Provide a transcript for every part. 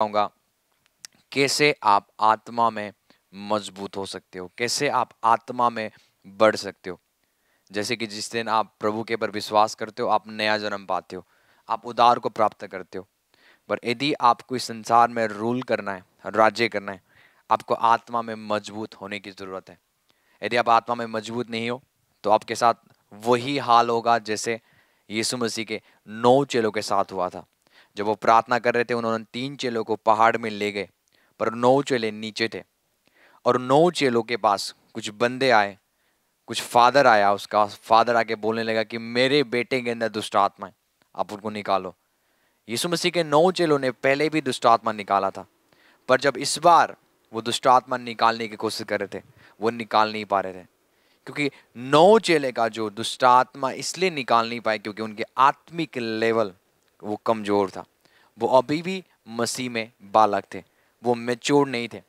बताऊंगा कैसे आप आत्मा में मजबूत हो सकते हो, कैसे आप आत्मा में बढ़ सकते हो। जैसे कि जिस दिन आप प्रभु के ऊपर विश्वास करते हो, आप नया जन्म पाते हो, आप उद्धार को प्राप्त करते हो। पर यदि आपको इस संसार में रूल करना है, राज्य करना है, आपको आत्मा में मजबूत होने की जरूरत है। यदि आप आत्मा में मजबूत नहीं हो तो आपके साथ वही हाल होगा जैसे यीशु मसीह के 9 चेलों के साथ हुआ था। जब वो प्रार्थना कर रहे थे, उन्होंने 3 चेलों को पहाड़ में ले गए, पर 9 चेले नीचे थे। और 9 चेलों के पास कुछ बंदे आए, कुछ फादर आया, उसका फादर आके बोलने लगा कि मेरे बेटे के अंदर दुष्ट आत्मा है, आप उनको निकालो। यीशु मसीह के 9 चेलों ने पहले भी दुष्ट आत्मा निकाला था, पर जब इस बार वो दुष्ट आत्मा निकालने की कोशिश कर रहे थे, वो निकाल नहीं पा रहे थे। क्योंकि 9 चेले का जो दुष्ट आत्मा इसलिए निकाल नहीं पाए क्योंकि उनके आत्मिक लेवल वो कमजोर था। वो अभी भी मसीह में बालक थे, वो मेच्योर नहीं थे।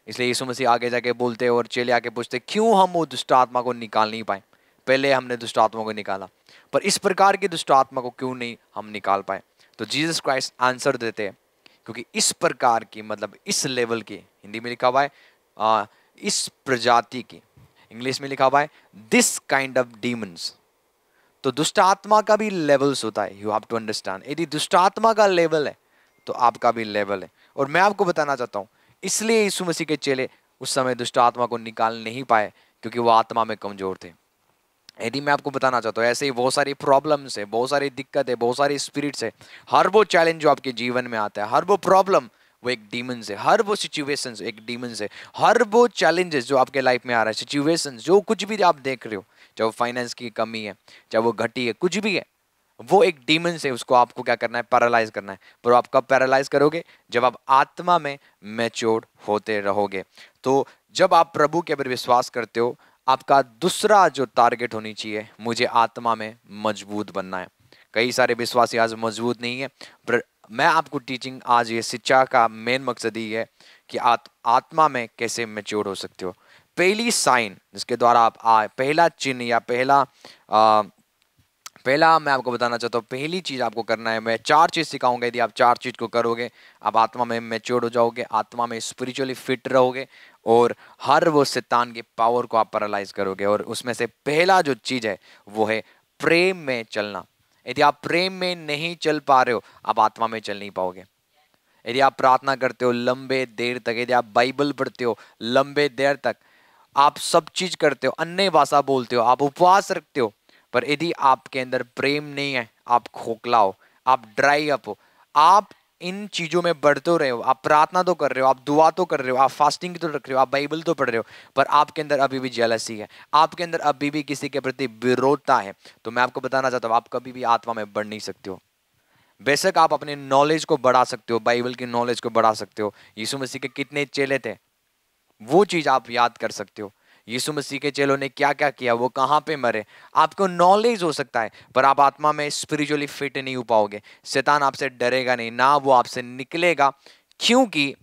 इसलिए यीशु मसीह आगे जाके बोलते और चेले आके पूछते, क्यों हम वो दुष्ट आत्मा को निकाल नहीं पाए? पहले हमने दुष्ट आत्मा को निकाला, पर इस प्रकार की दुष्ट आत्मा को क्यों नहीं हम निकाल पाए? तो जीसस क्राइस्ट आंसर देते हैं, क्योंकि इस प्रकार की, मतलब इस लेवल की, हिंदी में लिखा हुआ है इस प्रजाति की, इंग्लिश में लिखा हुआ है दिस काइंड ऑफ डीमंस। तो दुष्ट आत्मा का भी लेवल्स होता है, यू हैव टू अंडरस्टैंड। यदि दुष्ट आत्मा का लेवल है तो आपका भी लेवल है। और मैं आपको बताना चाहता हूं, इसलिए यीशु मसीह के चेले उस समय दुष्ट आत्मा को निकाल नहीं पाए, क्योंकि वो आत्मा में कमजोर थे। यदि मैं आपको बताना चाहता हूँ, ऐसे ही बहुत सारी प्रॉब्लम्स है, बहुत सारी दिक्कत है, बहुत सारी स्पिरिट्स है। हर वो चैलेंज जो आपके जीवन में आता है, हर वो प्रॉब्लम वो एक डीमंस है, हर वो सिचुएशंस एक डीमंस है, हर वो चैलेंजेस जो आपके लाइफ में आ रहा है, सिचुएशंस जो कुछ भी आप देख रहे हो, चाहे वो फाइनेंस की कमी है, चाहे वो घटी है, कुछ भी है, वो एक डीमंस है। उसको आपको क्या करना है? पैरालाइज करना है। पर आप कब पैरालाइज करोगे? जब आप आत्मा में मैच्योर होते रहोगे। तो जब आप प्रभु के ऊपर विश्वास करते हो, आपका दूसरा जो टारगेट होनी चाहिए, मुझे आत्मा में मजबूत बनना है। कई सारे विश्वासी आज मजबूत नहीं है, पर मैं आपको टीचिंग आज ये शिक्षा का मेन मकसद ही है कि आत्मा में कैसे मैच्योर हो सकते हो। पहली साइन जिसके द्वारा आप पहला चिन्ह या पहला मैं आपको बताना चाहता हूँ, पहली चीज आपको करना है, मैं 4 चीज सिखाऊंगा। यदि आप 4 चीज को करोगे, आप आत्मा में मैच्योर हो जाओगे, आत्मा में स्पिरिचुअली फिट रहोगे, और हर वो शैतान के पावर को आप पैरालाइज करोगे। और उसमें से पहला जो चीज है वो है प्रेम में चलना। यदि आप प्रेम में नहीं चल पा रहे हो, आप आत्मा में चल नहीं पाओगे। यदि आप प्रार्थना करते हो लंबे देर तक, यदि आप बाइबल पढ़ते हो लंबे देर तक, आप सब चीज करते हो, अन्य भाषा बोलते हो, आप उपवास रखते हो, पर यदि आपके अंदर प्रेम नहीं है, आप खोखला हो, आप ड्राई अप हो, आप इन चीजों में बढ़ते रहे हो, आप प्रार्थना तो कर रहे हो, आप दुआ तो कर रहे हो, आप फास्टिंग तो रख रहे हो, आप बाइबल तो पढ़ रहे हो, पर आपके अंदर अभी भी जेलसी है, आपके अंदर अभी भी किसी के प्रति विरोधता है, तो मैं आपको बताना चाहता हूं, आप कभी भी आत्मा में बढ़ नहीं सकते हो। बेशक आप अपने नॉलेज को बढ़ा सकते हो, बाइबल की नॉलेज को बढ़ा सकते हो, यीशु मसीह के कितने चेले थे वो चीज आप याद कर सकते हो, यीशु मसीह के चेलों ने क्या क्या किया, वो कहां पे मरे, आपको नॉलेज हो सकता है, पर आप आत्मा में स्पिरिचुअली फिट नहीं हो पाओगे। शैतान आपसे डरेगा नहीं, ना वो आपसे निकलेगा, क्योंकि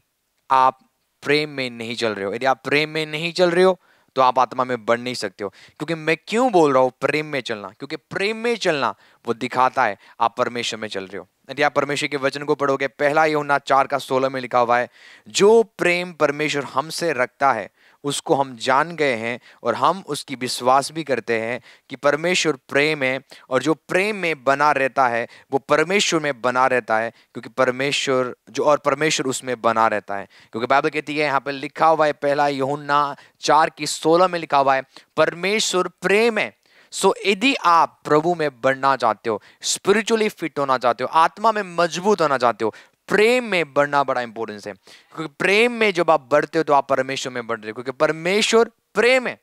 आप प्रेम में नहीं चल रहे हो। यदि आप प्रेम में नहीं चल रहे हो तो आप आत्मा में बढ़ नहीं सकते हो। क्योंकि मैं क्यों बोल रहा हूं प्रेम में चलना? क्योंकि प्रेम में चलना वो दिखाता है आप परमेश्वर में चल रहे हो। यदि आप परमेश्वर के वचन को पढ़ोगे, पहला यूहन्ना 4:16 में लिखा हुआ है, जो प्रेम परमेश्वर हमसे रखता है उसको हम जान गए हैं, और हम उसकी विश्वास भी करते हैं कि परमेश्वर प्रेम है, और जो प्रेम में बना रहता है वो परमेश्वर में बना रहता है, क्योंकि परमेश्वर उसमें बना रहता है। क्योंकि बाइबल कहती है, यहाँ पर लिखा हुआ है, पहला यूहन्ना 4:16 में लिखा हुआ है, परमेश्वर प्रेम है। सो यदि आप प्रभु में बढ़ना चाहते हो, स्पिरिचुअली फिट होना चाहते हो, आत्मा में मजबूत होना चाहते हो, प्रेम में बढ़ना बड़ा इंपॉर्टेंस है। क्योंकि प्रेम में जब आप बढ़ते हो तो आप परमेश्वर में बढ़ रहे हो, क्योंकि परमेश्वर प्रेम है।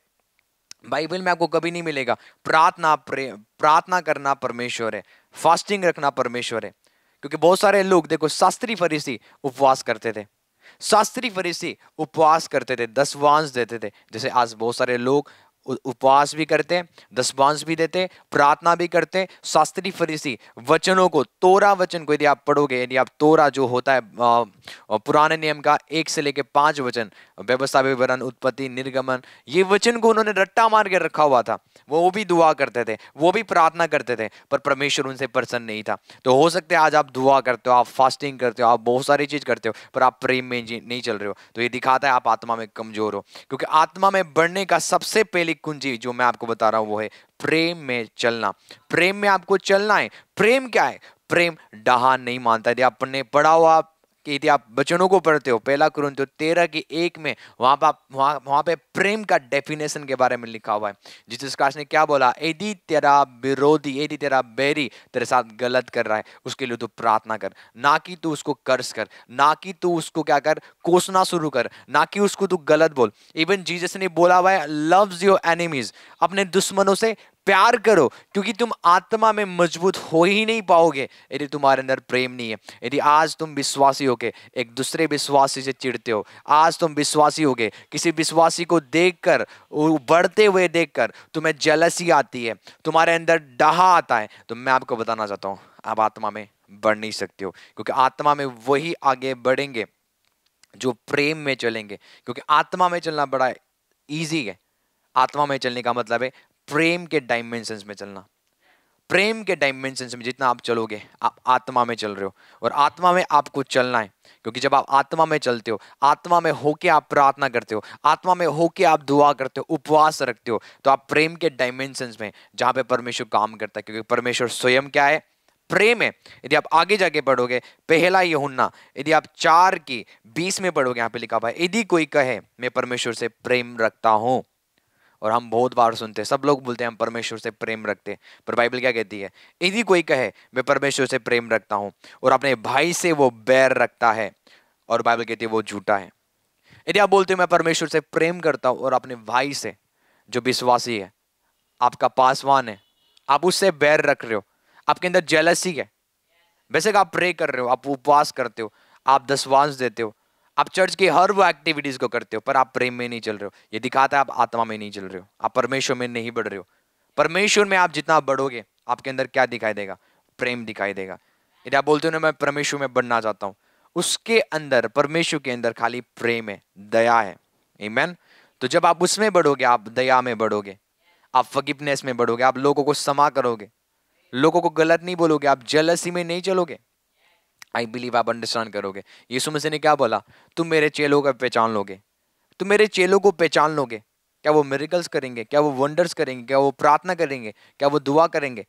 बाइबल में आपको कभी नहीं मिलेगा प्रार्थना करना परमेश्वर है, फास्टिंग रखना परमेश्वर है। क्योंकि बहुत सारे लोग देखो, शास्त्री फरीसी उपवास करते थे, शास्त्री फरीसी उपवास करते थे, दशवांश देते थे। जैसे आज बहुत सारे लोग उपवास भी करते, दशमांश भी देते, प्रार्थना भी करते। शास्त्री फरीसी वचनों को, तोरा वचन को यदि आप पढ़ोगे, यदि आप तोरा जो होता है पुराने नियम का 1 से लेके 5 वचन, व्यवस्था, विवरण, उत्पत्ति, निर्गमन, ये वचन को उन्होंने रट्टा मार के रखा हुआ था। वो भी दुआ करते थे, वो भी प्रार्थना करते थे, पर परमेश्वर उनसे प्रसन्न नहीं था। तो हो सकता है आज आप दुआ करते हो, आप फास्टिंग करते हो, आप बहुत सारी चीज करते हो, पर आप प्रेम में नहीं चल रहे हो, तो ये दिखाता है आप आत्मा में कमजोर हो। क्योंकि आत्मा में बढ़ने का सबसे पहली कुंजी जो मैं आपको बता रहा हूं वो है प्रेम में चलना। प्रेम में आपको चलना है। प्रेम क्या है? प्रेम डहा नहीं मानता। यदि आपने पढ़ा हुआ कि यदि आप वचनों को पढ़ते हो, 1 कुरिन्थियों 13:1 में वहां पे प्रेम का डेफिनेशन के बारे में लिखा हुआ है। जीसस क्राइस्ट ने क्या बोला? यदि तेरा विरोधी, यदि तेरा बैरी तेरे साथ गलत कर रहा है, उसके लिए तू प्रार्थना कर, ना कि तू उसको कर्ज कर, ना कि तू उसको क्या कर, कोसना शुरू कर, ना कि उसको तू गलत बोल। इवन जीसस ने बोला हुआ है, लव्स योर एनिमीज, अपने दुश्मनों से प्यार करो, क्योंकि तुम आत्मा में मजबूत हो ही नहीं पाओगे यदि तुम्हारे अंदर प्रेम नहीं है। यदि आज तुम विश्वासी होके एक दूसरे विश्वासी से चिढ़ते हो, आज तुम विश्वासी होगे किसी विश्वासी को देखकर, बढ़ते हुए देखकर तुम्हें जेलसी आती है, तुम्हारे अंदर डहा आता है, तो मैं आपको बताना चाहता हूं आप आत्मा में बढ़ नहीं सकते हो। क्योंकि आत्मा में वही आगे बढ़ेंगे जो प्रेम में चलेंगे। क्योंकि आत्मा में चलना बड़ा इजी है। आत्मा में चलने का मतलब है प्रेम के डायमेंशंस में चलना। प्रेम के डायमेंशंस में जितना आप चलोगे, आप आत्मा में चल रहे हो, और आत्मा में आपको चलना है। क्योंकि जब आप आत्मा में चलते हो, आत्मा में होके आप प्रार्थना करते हो, आत्मा में होके आप दुआ करते हो, उपवास रखते हो, तो आप प्रेम के डायमेंशंस में, जहां पे परमेश्वर काम करता है। क्योंकि परमेश्वर स्वयं क्या है? प्रेम है। यदि आप आगे जाके पढ़ोगे, 1 यूहन्ना यदि आप 4:20 में पढ़ोगे, यहाँ पे लिखा हुआ है, यदि कोई कहे मैं परमेश्वर से प्रेम रखता हूं, और हम बहुत बार सुनते हैं, सब लोग बोलते हैं हम परमेश्वर से प्रेम रखते हैं, पर बाइबल क्या कहती है? यदि कोई कहे मैं परमेश्वर से प्रेम रखता हूं और अपने भाई से वो बैर रखता है, और बाइबल कहती है वो झूठा है। यदि आप बोलते हो मैं परमेश्वर से प्रेम करता हूं और अपने भाई से जो विश्वासी है, आपका पासवान है, आप उससे बैर रख रहे हो, आपके अंदर जेलसी है। वैसे आप प्रे कर रहे हो, आप उपवास करते हो, आप दशवांश देते हो, आप चर्च की हर वो एक्टिविटीज को करते हो, पर आप प्रेम में नहीं चल रहे हो। ये दिखाता है आप आत्मा में नहीं चल रहे हो, आप परमेश्वर में नहीं बढ़ रहे हो। परमेश्वर में आप जितना बढ़ोगे, आपके अंदर क्या दिखाई देगा? प्रेम दिखाई देगा। यदि आप बोलते हो ना मैं परमेश्वर में बढ़ना चाहता हूं, उसके अंदर, परमेश्वर के अंदर खाली प्रेम है, दया है। आमीन। तो जब आप उसमें बढ़ोगे, आप दया में बढ़ोगे, आप फॉरगिवनेस में बढ़ोगे, आप लोगों को क्षमा करोगे, लोगों को गलत नहीं बोलोगे, आप जेलसी में नहीं चलोगे। आई बिलीव आप अंडरस्टैंड करोगे। यीशु मसीह ने क्या बोला? तुम मेरे चेलों को पहचान लोगे, तुम मेरे चेलों को पहचान लोगे। क्या वो मिरेकल्स करेंगे? क्या वो वंडर्स करेंगे? क्या वो प्रार्थना करेंगे? क्या वो दुआ करेंगे?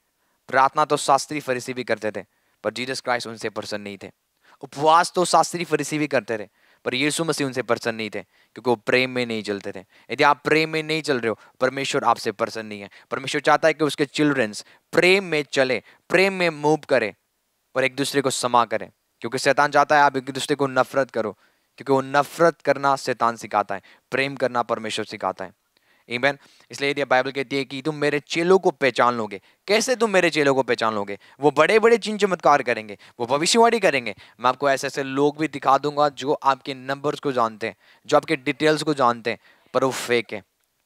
प्रार्थना तो शास्त्री फरीसी भी करते थे, पर जीसस क्राइस्ट उनसे प्रसन्न नहीं थे। उपवास तो शास्त्री फरीसी भी करते थे, पर यीशु मसीह उनसे प्रसन्न नहीं थे, क्योंकि वो प्रेम में नहीं चलते थे। यदि आप प्रेम में नहीं चल रहे हो, परमेश्वर आपसे प्रसन्न नहीं है। परमेश्वर चाहता है कि उसके चिल्ड्रंस प्रेम में चले, प्रेम में मूव करे, पर एक दूसरे को क्षमा करें। क्योंकि शैतान चाहता है आप एक दूसरे को नफरत करो, क्योंकि वो नफरत करना शैतान सिखाता है, प्रेम करना परमेश्वर सिखाता है। आमीन। इसलिए यदि बाइबल कहती है कि तुम मेरे चेलों को पहचान लोगे, कैसे तुम मेरे चेलों को पहचान लोगे? वो बड़े बड़े चिन्ह चमत्कार करेंगे, वो भविष्यवाणी करेंगे। मैं आपको ऐसे ऐसे लोग भी दिखा दूंगा जो आपके नंबर्स को जानते हैं, जो आपके डिटेल्स को जानते हैं, पर वो फेक है,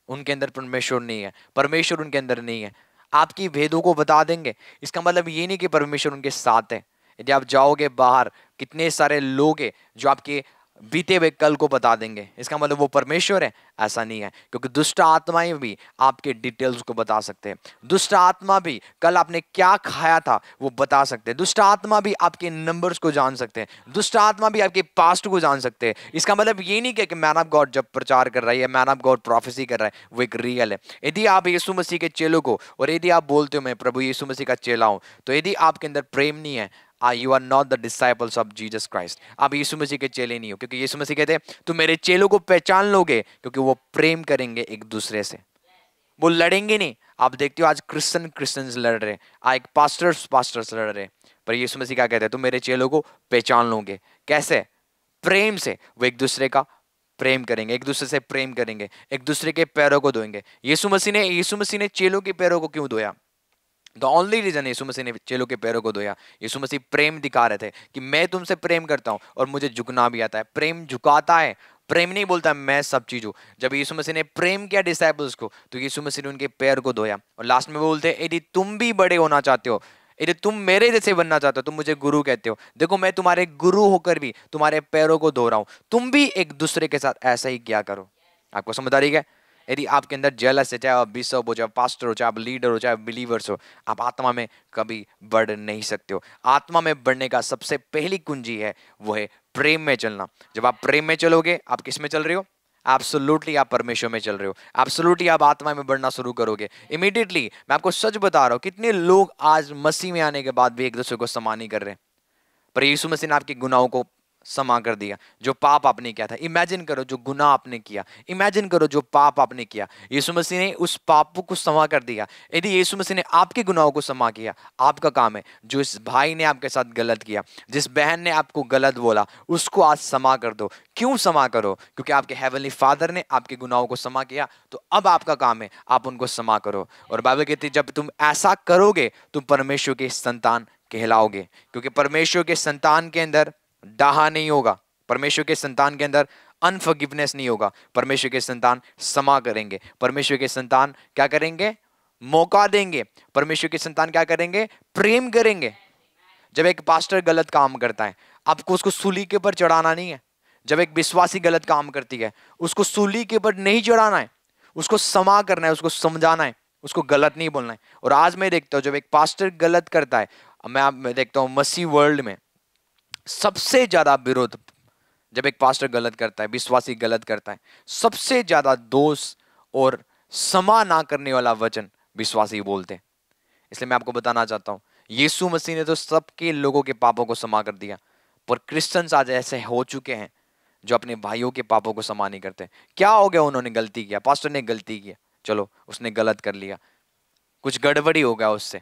उनके अंदर परमेश्वर नहीं है, परमेश्वर उनके अंदर नहीं है। आपकी भेदों को बता देंगे, इसका मतलब ये नहीं कि परमेश्वर उनके साथ है। यदि आप जाओगे बाहर, कितने सारे लोग हैं जो आपके बीते हुए कल को बता देंगे, इसका मतलब वो परमेश्वर है? ऐसा नहीं है। क्योंकि दुष्ट आत्माएं भी आपके डिटेल्स को बता सकते हैं। दुष्ट आत्मा भी कल आपने क्या खाया था वो बता सकते हैं। दुष्ट आत्मा भी आपके नंबर्स को जान सकते हैं। दुष्ट आत्मा भी आपके पास्ट को जान सकते हैं। इसका मतलब ये नहीं कि मैन ऑफ गॉड जब प्रचार कर रहा है, मैन ऑफ गॉड प्रोफेसी कर रहा है, वो एक रियल है। यदि आप यीशु मसीह के चेलों को, और यदि आप बोलते हो मैं प्रभु यीशु मसीह का चेला हूं, तो यदि आपके अंदर प्रेम नहीं है, you are not the disciples of Jesus Christ. आप यीशु मसीह के चेले नहीं हो। क्योंकि यीशु मसीह कहते हैं तुम मेरे चेलों को पहचान लोगे, क्योंकि वो प्रेम करेंगे एक दूसरे से, वो लड़ेंगे नहीं। आप देखते हो आज क्रिश्चियंस लड़ रहे, आज पास्टर्स लड़ रहे, पर यीशु मसीह क्या कहते हैं? तुम मेरे चेलों को पहचान लोगे। कैसे? प्रेम से। वो एक दूसरे का प्रेम करेंगे, एक दूसरे से प्रेम करेंगे, एक दूसरे के पैरों को धोएंगे। यीशु मसीह ने चेलों के पैरों को क्यों धोया? द ओनली रीजन यीशु मसीह ने चेलों के पैरों को धोया, यीशु मसीह प्रेम दिखा रहे थे कि मैं तुमसे प्रेम करता हूं और मुझे झुकना भी आता है। प्रेम झुकाता है, प्रेम नहीं बोलता मैं सब चीज हूँ। जब यीशु मसीह ने प्रेम किया डिसाइपल्स को, तो यीशु मसीह ने उनके पैर को धोया, और लास्ट में वो बोलते हैं यदि तुम भी बड़े होना चाहते हो, यदि तुम मेरे जैसे बनना चाहते हो, तुम मुझे गुरु कहते हो, देखो मैं तुम्हारे गुरु होकर भी तुम्हारे पैरों को धो रहा हूं, तुम भी एक दूसरे के साथ ऐसा ही किया करो। आपको समझ आ रही है? यदि आपके अंदर जेलस है, चाहे आप बिशप हो, चाहे पास्टर हो, चाहे आप लीडर हो, चाहे बिलीवर्स हो, आप आत्मा में कभी बढ़ नहीं सकते हो। आत्मा में बढ़ने का सबसे पहली कुंजी है, वो है प्रेम में चलना। जब आप प्रेम में चलोगे, आप किस में चल रहे हो? एब्सोल्युटली आप परमेश्वर में चल रहे हो। एब्सोल्युटली आप आत्मा में बढ़ना शुरू करोगे इमीडिएटली। मैं आपको सच बता रहा हूं, कितने लोग आज मसीह में आने के बाद भी एक दूसरे को समान नहीं कर रहे, पर यीशु मसीह ने आपके गुनाहों को क्षमा कर दिया। जो पाप आपने किया था, इमेजिन करो जो गुनाह आपने किया, इमेजिन करो जो पाप आपने किया, यीशु मसीह ने उस पाप को क्षमा कर दिया। यदि यीशु मसीह ने आपके गुनाहों को क्षमा किया, आपका काम है जो इस भाई ने आपके साथ गलत किया, जिस बहन ने आपको गलत बोला, उसको आज क्षमा कर दो। क्यों क्षमा करो? क्योंकि आपके हेवनली फादर ने आपके गुनाहों को क्षमा किया, तो अब आपका काम है आप उनको क्षमा करो। और बाइबल कहती है जब तुम ऐसा करोगे तुम परमेश्वर के संतान कहलाओगे, क्योंकि परमेश्वर के संतान के अंदर डाहा नहीं होगा, परमेश्वर के संतान के अंदर अनफॉरगिवनेस नहीं होगा। परमेश्वर के संतान क्षमा करेंगे, परमेश्वर के संतान क्या करेंगे? मौका देंगे। परमेश्वर के संतान क्या करेंगे? प्रेम करेंगे। जब एक पास्टर गलत काम करता है, आपको उसको सूली के ऊपर चढ़ाना नहीं है। जब एक विश्वासी गलत काम करती है, उसको सूली के ऊपर नहीं चढ़ाना है, उसको क्षमा करना है, उसको समझाना है, उसको गलत नहीं बोलना है। और आज मैं देखता हूं जब एक पास्टर गलत करता है, मैं देखता हूं मसीह वर्ल्ड में सबसे ज्यादा विरोध, जब एक पास्टर गलत करता है, विश्वासी गलत करता है, सबसे ज्यादा दोष और क्षमा ना करने वाला वचन विश्वासी बोलते हैं। इसलिए मैं आपको बताना चाहता हूं, यीशु मसीह ने तो सबके लोगों के पापों को क्षमा कर दिया, पर क्रिश्चियंस आज ऐसे हो चुके हैं जो अपने भाइयों के पापों को क्षमा नहीं करते। क्या हो गया? उन्होंने गलती किया, पास्टर ने गलती किया, चलो उसने गलत कर लिया, कुछ गड़बड़ी हो गया उससे,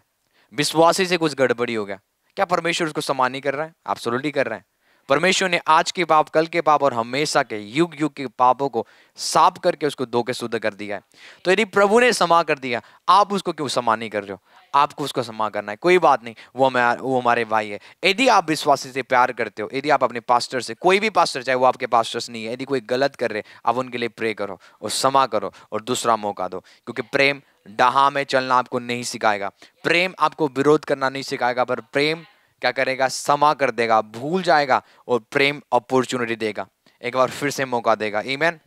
विश्वासी से कुछ गड़बड़ी हो गया, क्या परमेश्वर उसको क्षमा नहीं कर रहा है? एब्सोल्युटली कर रहा है। परमेश्वर ने आज के पाप, कल के पाप और हमेशा के युग युग के पापों को साफ करके उसको धो के शुद्ध कर दिया है। तो यदि प्रभु ने क्षमा कर दिया, आप उसको क्यों क्षमा नहीं कर रहे हो? आपको उसको क्षमा करना है, कोई बात नहीं, वो हमारे भाई है। यदि आप विश्वासी से प्यार करते हो, यदि आप अपने पास्टर से, कोई भी पास्टर चाहे वो आपके पास्टर्स नहीं है, यदि कोई गलत कर रहे, आप उनके लिए प्रे करो और क्षमा करो और दूसरा मौका दो। क्योंकि प्रेम डाहा में चलना आपको नहीं सिखाएगा, प्रेम आपको विरोध करना नहीं सिखाएगा, पर प्रेम क्या करेगा? क्षमा कर देगा, भूल जाएगा, और प्रेम अपॉर्चुनिटी देगा, एक बार फिर से मौका देगा। आमीन।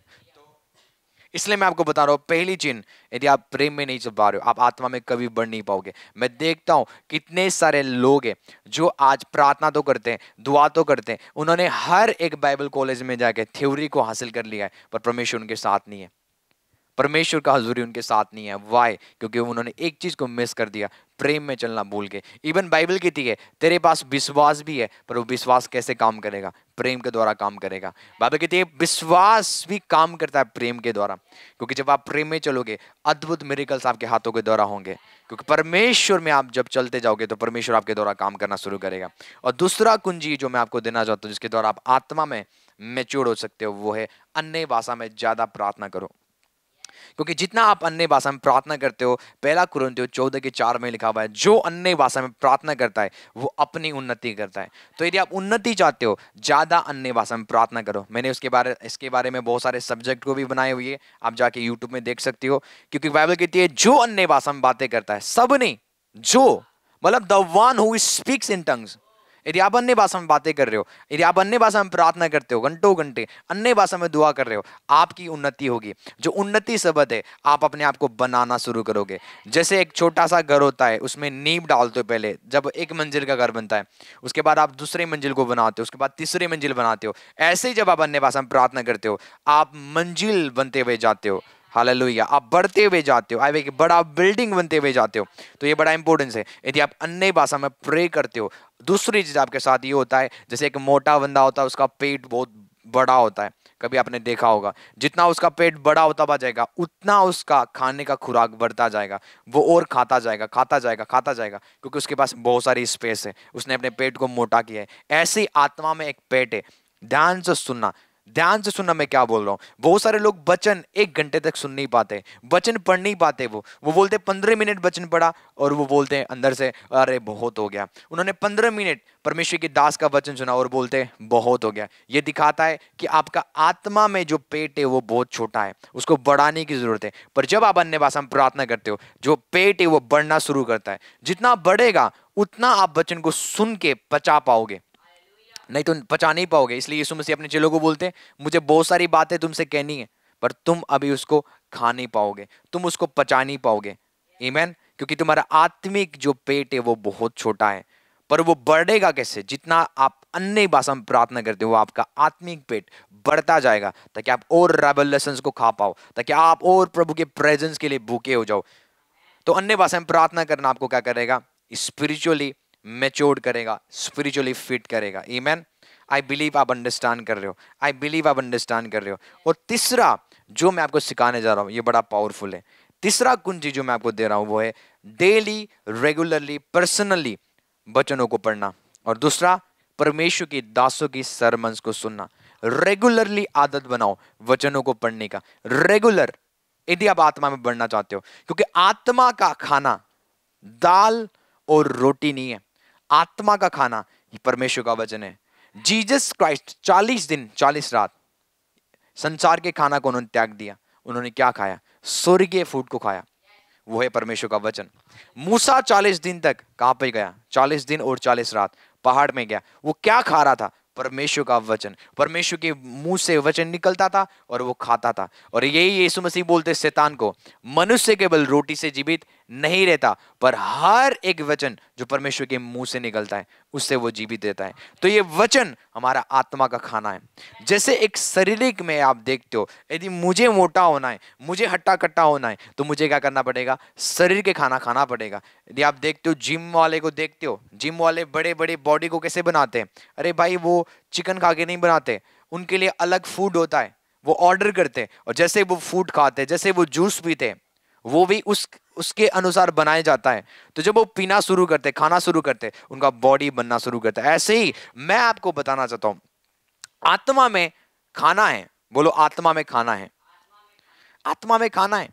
इसलिए मैं आपको बता रहा हूं, पहली चीज, यदि आप प्रेम में नहीं चल पा रहे हो, आप आत्मा में कभी बढ़ नहीं पाओगे। मैं देखता हूं कितने सारे लोग हैं जो आज प्रार्थना तो करते हैं, दुआ तो करते हैं, उन्होंने हर एक बाइबल कॉलेज में जाके थ्योरी को हासिल कर लिया है, पर परमेश्वर उनके साथ नहीं है, परमेश्वर का हजूरी उनके साथ नहीं है। वाई? क्योंकि उन्होंने एक चीज को मिस कर दिया, प्रेम में चलना भूल गए। इवन बाइबल कहती है तेरे पास विश्वास भी है, पर वो विश्वास कैसे काम करेगा? प्रेम के द्वारा काम करेगा। बाइबल कहती है विश्वास भी काम करता है प्रेम के द्वारा, क्योंकि जब आप प्रेम में चलोगे अद्भुत मिरेकल्स आपके हाथों के द्वारा होंगे, क्योंकि परमेश्वर में आप जब चलते जाओगे तो परमेश्वर आपके द्वारा काम करना शुरू करेगा। और दूसरा कुंजी जो मैं आपको देना चाहता हूँ, जिसके द्वारा आप आत्मा में मैच्योर हो सकते हो, वो है अन्य भाषा में ज्यादा प्रार्थना करो। क्योंकि जितना आप अन्य भाषा में प्रार्थना करते हो, 1 कुरिन्थियों 14:4 में लिखा हुआ है, जो अन्य भाषा में प्रार्थना करता है वो अपनी उन्नति करता है। तो यदि आप उन्नति चाहते हो, ज्यादा अन्य भाषा में प्रार्थना करो। मैंने इसके बारे में बहुत सारे सब्जेक्ट को भी बनाए हुए हैं, आप जाके यूट्यूब में देख सकती हो। क्योंकि बाइबल कहती है जो अन्य भाषा में बातें करता है, सब नहीं, जो, मतलब the one who speaks in tongues. यदि आप अन्य भाषा में बातें कर रहे हो, यदि आप अन्य भाषा में प्रार्थना करते हो, घंटों घंटे अन्य भाषा में दुआ कर रहे हो, आपकी उन्नति होगी। जो उन्नति शब्द है, आप अपने आप को बनाना शुरू करोगे। जैसे एक छोटा सा घर होता है, उसमें नींव डालते हो पहले, जब एक मंजिल का घर बनता है, उसके बाद आप दूसरी मंजिल को बनाते हो, उसके बाद तीसरी मंजिल बनाते हो। ऐसे ही जब आप अन्य भाषा में प्रार्थना करते हो, आप मंजिल बनते हुए जाते हो। हालेलुया, आप बढ़ते हुए जाते हो, आप एक बड़ा बिल्डिंग बनते हुए जाते हो। तो ये बड़ा इंपॉर्टेंस है। यदि आप अन्य भाषा में प्रे करते हो, दूसरी चीज आपके साथ ये होता है, जैसे एक मोटा बंदा होता है, उसका पेट बहुत बड़ा होता है, कभी आपने देखा होगा, जितना उसका पेट बड़ा होता जाएगा उतना उसका खाने का खुराक बढ़ता जाएगा, वो और खाता जाएगा, खाता जाएगा, खाता जाएगा, क्योंकि उसके पास बहुत सारी स्पेस है, उसने अपने पेट को मोटा किया है। ऐसे ही आत्मा में एक पेट है, ध्यान से सुनना। ध्यान से सुनना मैं क्या बोल रहा हूँ। बहुत सारे लोग वचन 1 घंटे तक सुन नहीं पाते, वचन पढ़ नहीं पाते। वो बोलते 15 मिनट वचन पढ़ा और वो बोलते हैं अंदर से अरे बहुत हो गया। उन्होंने 15 मिनट परमेश्वर के दास का वचन सुना और बोलते हैं बहुत हो गया। ये दिखाता है कि आपका आत्मा में जो पेट है वो बहुत छोटा है, उसको बढ़ाने की जरूरत है। पर जब आप अन्य भाषा में प्रार्थना करते हो, जो पेट है वो बढ़ना शुरू करता है। जितना बढ़ेगा उतना आप वचन को सुन के पचा पाओगे, नहीं तो पचा नहीं पाओगे। इसलिए यीशु मसीह अपने चेलों को बोलते हैं मुझे बहुत सारी बातें तुमसे कहनी है, पर तुम अभी उसको खा नहीं पाओगे, तुम उसको पचा नहीं पाओगे। आमीन। क्योंकि तुम्हारा आत्मिक जो पेट है वो बहुत छोटा है। पर वो बढ़ेगा कैसे? जितना आप अन्य भाषा में प्रार्थना करते हो वो आपका आत्मिक पेट बढ़ता जाएगा, ताकि आप और रेवलेशंस को खा पाओ, ताकि आप और प्रभु के प्रेजेंस के लिए भूखे हो जाओ। तो अन्य भाषा में प्रार्थना करना आपको क्या करेगा? स्पिरिचुअली मैच्योर्ड करेगा, स्पिरिचुअली फिट करेगा। आमीन। आई बिलीव आप अंडरस्टैंड कर रहे हो, आई बिलीव आप अंडरस्टैंड कर रहे हो। और तीसरा जो मैं आपको सिखाने जा रहा हूं ये बड़ा पावरफुल है। तीसरा कुंजी जो मैं आपको दे रहा हूं वो है डेली, रेगुलरली, पर्सनली वचनों को पढ़ना। और दूसरा, परमेश्वर की दासों की सरमन्स को सुनना। रेगुलरली आदत बनाओ वचनों को पढ़ने का, रेगुलर, यदि आप आत्मा में बढ़ना चाहते हो। क्योंकि आत्मा का खाना दाल और रोटी नहीं है, आत्मा का खाना ये परमेश्वर का वचन है। जीसस क्राइस्ट 40 दिन 40 रात संसार के खाना को उन्होंने त्याग दिया। उन्होंने क्या खाया? स्वर्गीय फूड को खाया, वो है परमेश्वर का वचन। मूसा 40 दिन तक कहां पे गया? 40 दिन और 40 रात पहाड़ में गया। वो क्या खा रहा था? परमेश्वर का वचन। परमेश्वर के मुंह से वचन निकलता था और वो खाता था। और यही यीशु मसीह बोलते शैतान को, मनुष्य केवल रोटी से जीवित नहीं रहता, पर हर एक वचन जो परमेश्वर के मुंह से निकलता है उससे वो जीवित रहता है। तो ये वचन हमारा आत्मा का खाना है। जैसे एक शारीरिक में आप देखते हो, यदि मुझे मोटा होना है, मुझे हट्टा कट्टा होना है, तो मुझे क्या करना पड़ेगा? शरीर के खाना खाना पड़ेगा। यदि आप देखते हो जिम वाले को, देखते हो जिम वाले बड़े बड़े बॉडी को कैसे बनाते हैं? अरे भाई वो चिकन खा के नहीं बनाते, उनके लिए अलग फूड होता है, वो ऑर्डर करते हैं और जैसे वो फूड खाते हैं, जैसे वो जूस पीते हैं, वो भी उसके अनुसार बनाया जाता है। तो जब वो पीना शुरू करते, खाना शुरू करते, उनका बॉडी बनना शुरू करता है। ऐसे ही मैं आपको बताना चाहता हूं, आत्मा में खाना है। बोलो आत्मा में खाना है। आत्मा में खाना है,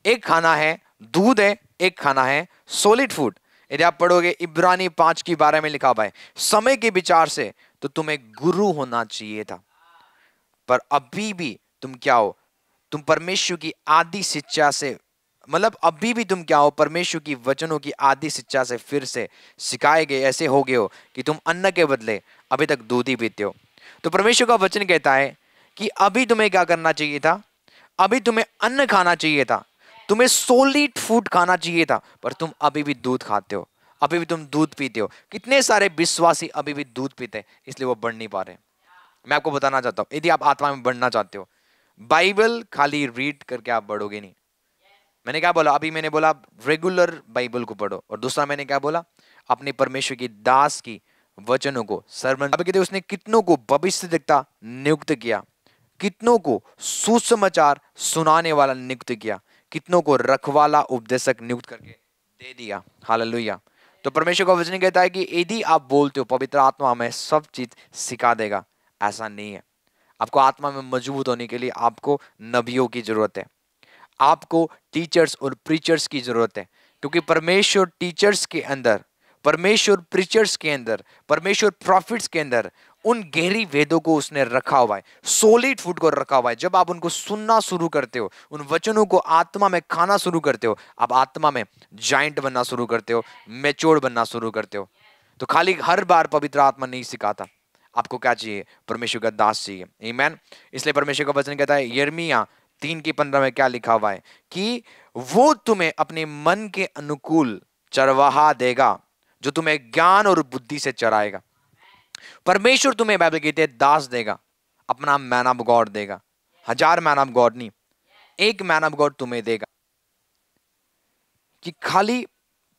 एक खाना है दूध है, एक खाना है सॉलिड फूड। यदि आप पढ़ोगे इब्रानी 5 की 12 में लिखा हुआ है, समय के विचार से तो तुम्हें गुरु होना चाहिए था, पर अभी भी तुम क्या हो? तुम परमेश्वर की आदि शिक्षा से, मतलब अभी भी तुम क्या हो? परमेश्वर की वचनों की आदि शिक्षा से फिर से सिखाए गए ऐसे हो गए हो कि तुम अन्न के बदले अभी तक दूध ही पीते हो। तो परमेश्वर का वचन कहता है कि अभी तुम्हें क्या करना चाहिए था? अभी तुम्हें अन्न खाना चाहिए था, तुम्हें सॉलिड फूड खाना चाहिए था, पर तुम अभी भी दूध खाते हो, अभी भी तुम दूध पीते हो। कितने सारे विश्वासी अभी भी दूध पीते हैं, इसलिए वो बढ़ नहीं पा रहे। मैं आपको बताना चाहता हूं, यदि आप आत्मा में बढ़ना चाहते हो, बाइबल खाली रीड करके आप बढ़ोगे नहीं। मैंने क्या बोला? अभी मैंने बोला रेगुलर बाइबल को पढ़ो, और दूसरा मैंने क्या बोला? अपने परमेश्वर की दास की वचनों को सरमन। अब कहते उसने कितनों को भविष्यद्वक्ता नियुक्त किया, कितनों को सुसमाचार सुनाने वाला नियुक्त किया, कितनों को रखवाला उपदेशक नियुक्त करके दे दिया। हालेलुया। तो परमेश्वर का वचन कहता है कि यदि आप बोलते हो पवित्र आत्मा हमें सब चीज सिखा देगा, ऐसा नहीं है। आपको आत्मा में मजबूत होने के लिए आपको नबियों की जरूरत है, आपको टीचर्स और प्रीचर्स की जरूरत है। क्योंकि परमेश्वर टीचर्स के अंदर, परमेश्वर प्रीचर्स के अंदर, परमेश्वर प्रॉफिट्स के अंदर उन गहरी वेदों को उसने रखा हुआ है, सॉलिड फूड को रखा हुआ है। जब आप उनको सुनना शुरू करते हो, उन वचनों को आत्मा में खाना शुरू करते हो, आप आत्मा में जाइंट बनना शुरू करते हो, मैच्योर बनना शुरू करते हो। तो खाली हर बार पवित्र आत्मा नहीं सिखाता, आपको क्या चाहिए? परमेश्वर का दास चाहिए। आमीन। इसलिए परमेश्वर का वचन कहता है यिर्मयाह 3:15 में क्या लिखा हुआ है कि वो तुम्हें अपने मन के अनुकूल चरवाहा देगा, जो तुम्हें ज्ञान और बुद्धि से चराएगा। परमेश्वर तुम्हें, बाइबल कहती है, दास देगा, अपना मैन ऑफ गॉड देगा। 1000 मैन ऑफ गॉड नहीं, एक मैन ऑफ गॉड तुम्हें देगा। कि खाली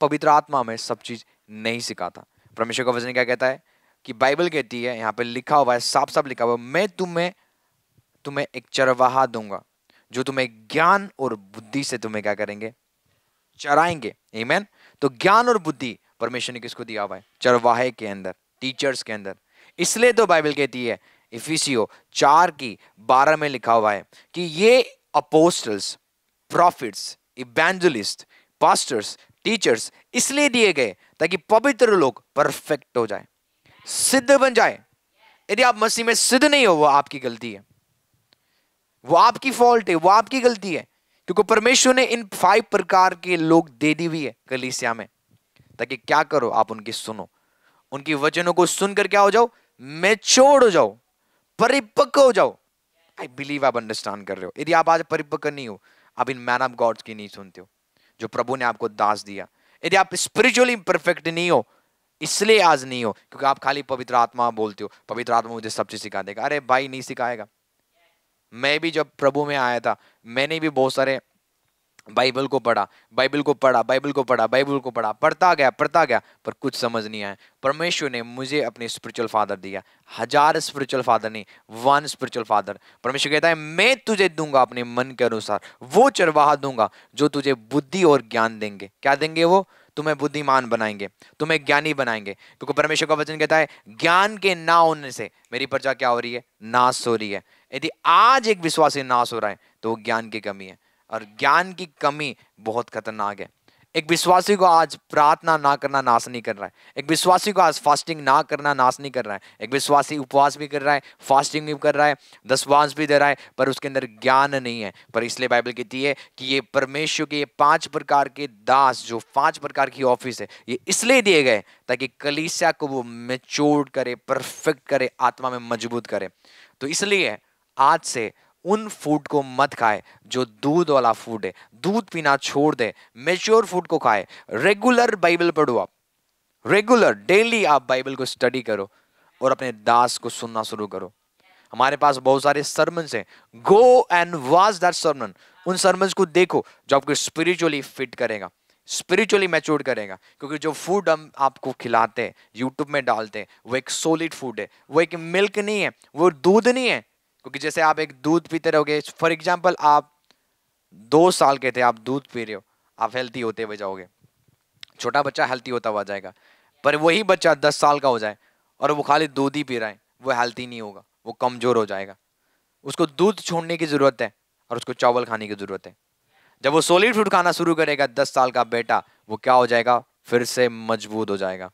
पवित्र आत्मा में सब चीज नहीं सिखाता। परमेश्वर का वचन क्या कहता है कि बाइबल कहती है, यहाँ पे लिखा हुआ है, साफ साफ लिखा हुआ है, मैं तुम्हें एक चरवाहा दूंगा जो तुम्हें ज्ञान और बुद्धि से तुम्हें क्या करेंगे? चराएंगे। आमीन। तो ज्ञान और बुद्धि परमेश्वर ने किसको दिया हुआ है? चरवाहे के अंदर, टीचर्स के अंदर। इसलिए तो बाइबल कहती है इफिसियो 4:12 में लिखा हुआ है कि ये apostles, profits, evangelist, pastors, teachers इसलिए दिए गए ताकि पवित्र लोग परफेक्ट हो जाए, सिद्ध बन जाए। यदि आप मसीह में सिद्ध नहीं हो, वो आपकी गलती है, वो आपकी फॉल्ट है, वो आपकी गलती है, क्योंकि परमेश्वर ने इन 5 प्रकार के लोग दे दी हुई है कलीसिया में, ताकि क्या करो, आप उनकी सुनो, उनकी वचनों को सुनकर क्या हो जाओ, मैच्योर हो जाओ, परिपक्व हो जाओ। आई बिलीव आप अंडरस्टैंड कर रहे हो। यदि आप आज परिपक्व नहीं हो, आप इन मैन ऑफ गॉड्स की नहीं सुनते हो जो प्रभु ने आपको दास दिया। यदि आप स्पिरिचुअली परफेक्ट नहीं हो, इसलिए आज नहीं हो क्योंकि आप खाली पवित्र आत्मा बोलते हो, पवित्र आत्मा मुझे सब चीज सिखा देगा। अरे भाई, नहीं सिखाएगा। मैं भी जब प्रभु में आया था, मैंने भी बहुत सारे बाइबल को पढ़ा, बाइबल को पढ़ा, बाइबल को पढ़ा, बाइबल को पढ़ा, पढ़ता गया, पर कुछ समझ नहीं आया। परमेश्वर ने मुझे अपने स्पिरिचुअल फादर दिया, 1000 स्पिरिचुअल फादर नहीं, 1 स्पिरिचुअल फादर। परमेश्वर कहता है मैं तुझे दूंगा अपने मन के अनुसार, वो चरवाहा दूंगा जो तुझे बुद्धि और ज्ञान देंगे। क्या देंगे? वो तुम्हें बुद्धिमान बनाएंगे, तुम्हें ज्ञानी बनाएंगे, क्योंकि परमेश्वर का वचन कहता है ज्ञान के ना होने से मेरी प्रजा क्या हो रही है? नाश हो रही है। यदि आज एक विश्वासी नाश हो रहा है तो वो ज्ञान की कमी है, और ज्ञान की कमी बहुत खतरनाक है। एक विश्वासी को आज प्रार्थना ना करना नाश नहीं कर रहा है, एक विश्वासी को आज फास्टिंग ना करना नाश नहीं कर रहा है। एक विश्वासी उपवास भी कर रहा है, फास्टिंग भी कर रहा है, दशवांश भी दे रहा है, पर उसके अंदर ज्ञान नहीं है। पर इसलिए बाइबल कहती है कि ये परमेश्वर के ये 5 प्रकार के दास, जो 5 प्रकार की ऑफिस है, ये इसलिए दिए गए ताकि कलीसिया को वो मैच्योर करे, परफेक्ट करे, आत्मा में मजबूत करे। तो इसलिए आज से उन फूड को मत खाए जो दूध वाला फूड है, दूध पीना छोड़ दे, मैच्योर फूड को खाए। रेगुलर बाइबल पढ़ो, आप रेगुलर डेली आप बाइबल को स्टडी करो और अपने दास को सुनना शुरू करो। हमारे पास बहुत सारे सरमन्स हैं, go and watch that sermon. उन सरमन्स को देखो जो आपको स्पिरिचुअली फिट करेगा, स्पिरिचुअली मैच्योर करेगा, क्योंकि जो फूड हम आपको खिलाते हैं, यूट्यूब में डालते हैं, वो एक सॉलिड फूड है, वो एक मिल्क नहीं है, वो दूध नहीं है। क्योंकि जैसे आप एक दूध पीते रहोगे, फॉर एग्जाम्पल आप 2 साल के थे, आप दूध पी रहे हो, आप हेल्थी होते हुए जाओगे, छोटा बच्चा हेल्थी होता हुआ जाएगा। पर वही बच्चा 10 साल का हो जाए और वो खाली दूध ही पी रहा है, वो हेल्थी नहीं होगा, वो कमजोर हो जाएगा। उसको दूध छोड़ने की जरूरत है और उसको चावल खाने की जरूरत है। जब वो सॉलिड फूड खाना शुरू करेगा 10 साल का बेटा, वो क्या हो जाएगा? फिर से मजबूत हो जाएगा।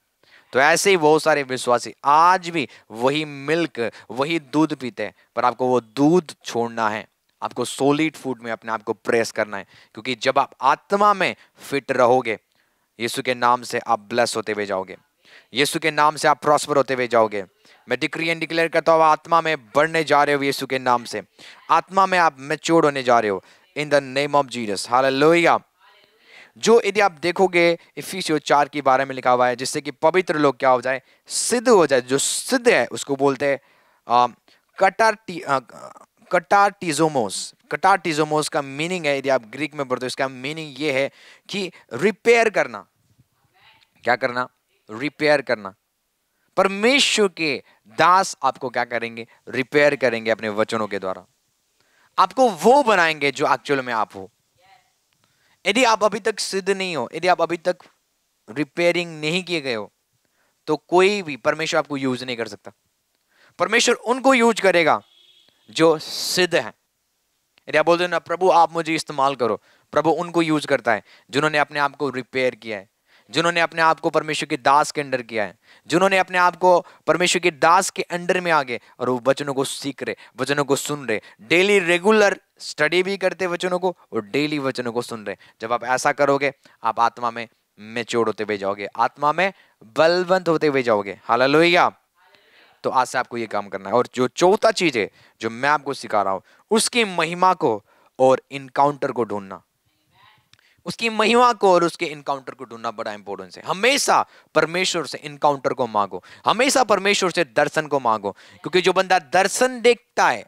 तो ऐसे ही बहुत सारे विश्वासी आज भी वही मिल्क, वही दूध पीते हैं, पर आपको वो दूध छोड़ना है, आपको सॉलिड फूड में अपने आप को प्रेस करना है। क्योंकि जब आप आत्मा में फिट रहोगे, यीशु के नाम से आप ब्लेस होते हुए जाओगे, यीशु के नाम से आप प्रॉस्पर होते हुए जाओगे। मैं डिक्री एंड डिक्लेयर करता हूँ, आत्मा में बढ़ने जा रहे हो यीशु के नाम से, आत्मा में आप मैच्योर होने जा रहे हो in the name of Jesus. Hallelujah. जो यदि आप देखोगे इफिसियो 4 के बारे में लिखा हुआ है, जिससे कि पवित्र लोग क्या हो जाए? सिद्ध हो जाए। जो सिद्ध है उसको बोलते हैं कटार्टिजोमोस। कटार्टिजोमोस का मीनिंग है, यदि आप ग्रीक में पढ़ते हो, इसका मीनिंग ये है कि रिपेयर करना। क्या करना? रिपेयर करना। परमेश्वर के दास आपको क्या करेंगे? रिपेयर करेंगे अपने वचनों के द्वारा, आपको वो बनाएंगे जो एक्चुअल में आप हो। यदि आप अभी तक सिद्ध नहीं हो, यदि आप अभी तक रिपेयरिंग नहीं किए गए हो, तो कोई भी परमेश्वर आपको यूज नहीं कर सकता। परमेश्वर उनको यूज करेगा जो सिद्ध है। यदि आप बोलते हो ना, प्रभु आप मुझे इस्तेमाल करो, प्रभु उनको यूज करता है जिन्होंने अपने आप को रिपेयर किया है, जिन्होंने अपने आप को परमेश्वर के दास के अंडर किया है, जिन्होंने अपने आप को परमेश्वर के दास के अंडर में आ गए और वो वचनों को सीख रहे, वचनों को सुन रहे, डेली रेगुलर स्टडी भी करते वचनों को और डेली वचनों को सुन रहे। जब आप ऐसा करोगे, आप आत्मा में मैच्योर होते हुए जाओगे, आत्मा में बलवंत होते हुए जाओगे। हालेलुया। तो आज से आपको ये काम करना है। और जो चौथा चीज है जो मैं आपको सिखा रहा हूं, उसकी महिमा को और इनकाउंटर को ढूंढना। उसकी महिमा को और उसके इनकाउंटर को ढूंढना बड़ा इंपॉर्टेंट है। हमेशा परमेश्वर से इनकाउंटर को मांगो, हमेशा परमेश्वर से दर्शन को मांगो, क्योंकि जो बंदा दर्शन देखता है,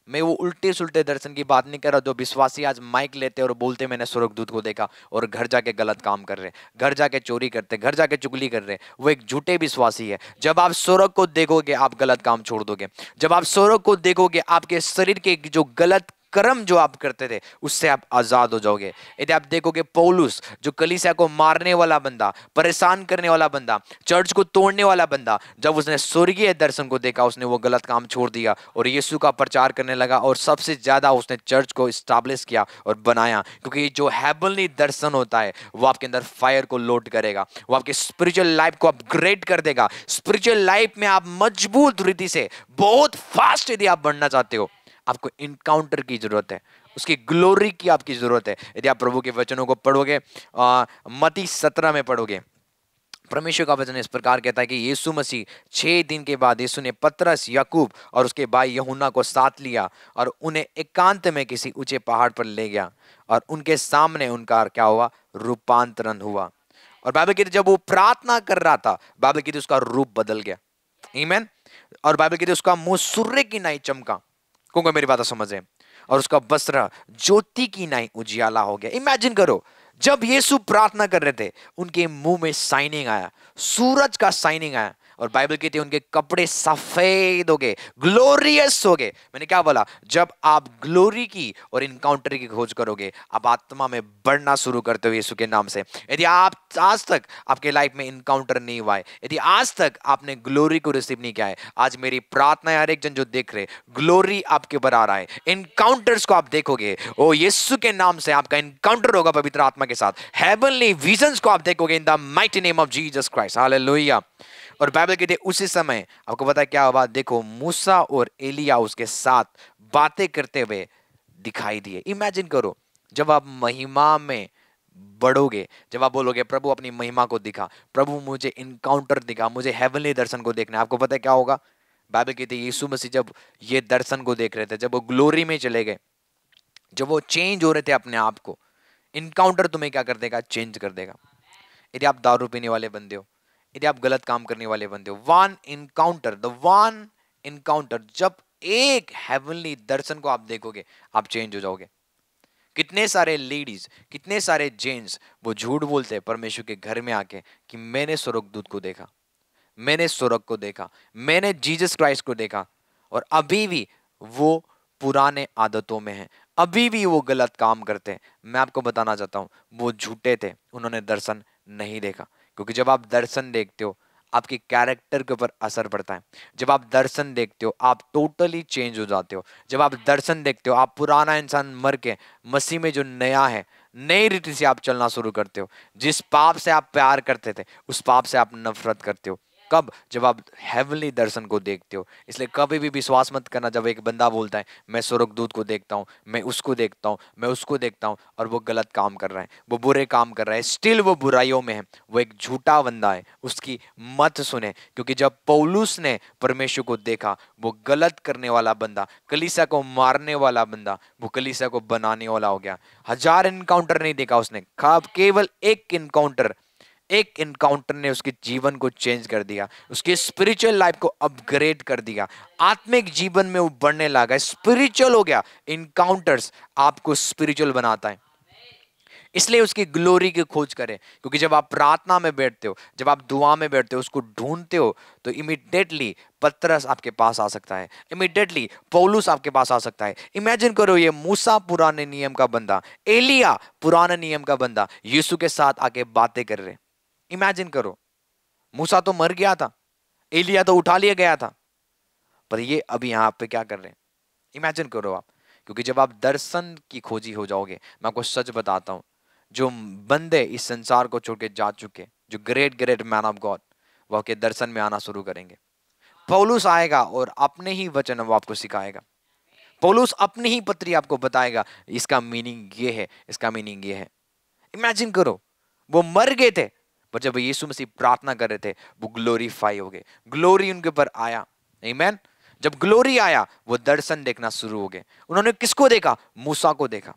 मैं वो उल्टे सुल्टे दर्शन की बात नहीं कर रहा। जो विश्वासी आज माइक लेते और बोलते मैंने स्वर्गदूत को देखा और घर जाके गलत काम कर रहे, घर जाके चोरी करते, घर जाके चुगली कर रहे, वो एक झूठे विश्वासी है। जब आप स्वर्ग को देखोगे, आप गलत काम छोड़ दोगे। जब आप स्वर्ग को देखोगे, आपके शरीर के जो गलत कर्म जो आप करते थे उससे आप आजाद हो जाओगे। यदि आप देखोगे पौलुस जो कलीसिया को मारने वाला बंदा, परेशान करने वाला बंदा, चर्च को तोड़ने वाला बंदा, जब उसने स्वर्गीय दर्शन को देखा उसने वो गलत काम छोड़ दिया और यीशु का प्रचार करने लगा और सबसे ज्यादा उसने चर्च को स्टैब्लिश किया और बनाया। क्योंकि जो हेवनली दर्शन होता है वो आपके अंदर फायर को लोड करेगा, वो आपके स्पिरिचुअल लाइफ को अपग्रेड कर देगा। स्पिरिचुअल लाइफ में आप मजबूत रीति से बहुत फास्ट यदि आप बढ़ना चाहते हो, आपको इनकाउंटर की जरूरत है, उसकी ग्लोरी की आपकी जरूरत है। यदि आप प्रभु के वचनों को पढ़ोगे, मत्ती 17 में पढ़ोगे, परमेश्वर का वचन इस प्रकार कहता है कि यीशु मसीह 6 दिन के बाद यीशु ने पतरस, याकूब और उसके भाई यूहन्ना को साथ लिया और उन्हें एकांत में किसी ऊंचे पहाड़ पर ले गया और उनके सामने उनका क्या हुआ, रूपांतरण हुआ। और बाइबल कहती जब वो प्रार्थना कर रहा था, बाइबल कहती उसका रूप बदल गया। आमीन। और बाइबल कहती उसका मुंह सूर्य की नाई चमका, कौन मेरी बात समझे, और उसका वस्त्र ज्योति की नाई उजियाला हो गया। इमेजिन करो, जब यीशु प्रार्थना कर रहे थे उनके मुंह में शाइनिंग आया, सूरज का शाइनिंग आया, और बाइबल कहती है उनके कपड़े सफेद हो गए, ग्लोरियस हो गए। मैंने क्या बोला, जब आप ग्लोरी की और इनकाउंटर की खोज करोगे आप आत्मा में बढ़ना शुरू करते हो यीशु के नाम से। यदि आप आज तक आपके लाइफ में इनकाउंटर नहीं हुआ है, यदि आज तक आपने ग्लोरी को रिसीव नहीं किया है, आज मेरी प्रार्थना है हर एक जन जो देख रहे, ग्लोरी आपके ऊपर आ रहा है, इनकाउंटर्स को आप देखोगे, ओ यीशु के नाम से आपका इनकाउंटर होगा पवित्र आत्मा के साथ। हेवनली विजन्स को आप देखोगे in the mighty name of Jesus Christ, hallelujah. और बाइबल कहते हैं उसी समय आपको पता है क्या हुआ, देखो मूसा और एलिया उसके साथ बातें करते हुए दिखाई दिए। इमेजिन करो, जब आप महिमा में बढ़ोगे, जब आप बोलोगे प्रभु अपनी महिमा को दिखा, प्रभु मुझे इनकाउंटर दिखा, मुझे हेवनली दर्शन को देखना है, आपको पता है क्या होगा। बाइबल कहती है यीशु मसीह जब ये दर्शन को देख रहे थे, जब वो ग्लोरी में चले गए, जब वो चेंज हो रहे थे अपने आप को, इनकाउंटर तुम्हें क्या कर देगा, चेंज कर देगा। यदि आप दारू पीने वाले बंदे हो, यदि आप गलत काम करने वाले बंदे हो, वन इनकाउंटर, जब एक हेवनली दर्शन को आप देखोगे आप चेंज हो जाओगे। कितने सारे लेडीज, कितने सारे जेंट्स वो झूठ बोलते हैं परमेश्वर के घर में आके कि मैंने स्वर्गदूत को देखा, मैंने स्वर्ग को देखा, मैंने जीसस क्राइस्ट को देखा, और अभी भी वो पुराने आदतों में है, अभी भी वो गलत काम करते हैं। मैं आपको बताना चाहता हूं वो झूठे थे, उन्होंने दर्शन नहीं देखा। क्योंकि जब आप दर्शन देखते हो आपकी कैरेक्टर के ऊपर असर पड़ता है। जब आप दर्शन देखते हो आप टोटली चेंज हो जाते हो। जब आप दर्शन देखते हो आप पुराना इंसान मर के मसीह में जो नया है, नई रीति से आप चलना शुरू करते हो। जिस पाप से आप प्यार करते थे उस पाप से आप नफरत करते हो। कब? जब आप हेवनली दर्शन को देखते हो। इसलिए कभी भी विश्वास मत करना जब एक बंदा बोलता है मैं स्वर्गदूत को देखता हूँ, मैं उसको देखता हूँ, मैं उसको देखता हूँ, और वो गलत काम कर रहा है, वो बुरे काम कर रहा है, स्टिल वो बुराइयों में है, वो एक झूठा बंदा है, उसकी मत सुने। क्योंकि जब पौलुस ने परमेश्वर को देखा, वो गलत करने वाला बंदा, कलीसिया को मारने वाला बंदा, वो कलीसिया को बनाने वाला हो गया। 1000 इनकाउंटर नहीं देखा उसने, केवल एक इनकाउंटर ने उसके जीवन को चेंज कर दिया, उसके स्पिरिचुअल लाइफ को अपग्रेड कर दिया, आत्मिक जीवन में वो बढ़ने लगा, स्पिरिचुअल हो गया। इनकाउंटर्स आपको स्पिरिचुअल बनाता है, इसलिए उसकी ग्लोरी की खोज करें। क्योंकि जब आप प्रार्थना में बैठते हो, जब आप दुआ में बैठते हो, उसको ढूंढते हो, तो इमीडिएटली पतरस आपके पास आ सकता है, इमीडिएटली पौलुस आपके पास आ सकता है। इमेजिन करो ये मूसा पुराने नियम का बंदा, एलिया पुराने नियम का बंदा यीशु के साथ आके बातें कर रहे। इमेजिन करो, मूसा तो मर गया था, एलिया तो उठा लिया गया था, पर ये अभी यहां पे क्या कर रहे हैं। इमेजिन करो आप। क्योंकि जब आप दर्शन की खोजी हो जाओगे, मैं आपको सच बताता हूं, जो बंदे इस संसार को छोड़ के जा चुके, जो great great man of God, वो के दर्शन में आना शुरू करेंगे। पौलुस आएगा और अपने ही वचन वो आपको सिखाएगा, पौलुस अपनी ही पत्री आपको बताएगा, इसका मीनिंग ये है, इसका मीनिंग ये है। इमेजिन करो, वो मर गए थे, पर जब यीशु मसीह प्रार्थना कर रहे थे वो ग्लोरीफाई हो गए, ग्लोरी उनके ऊपर आया। आमीन। जब ग्लोरी आया वो दर्शन देखना शुरू हो गए। उन्होंने किसको देखा? मूसा को देखा।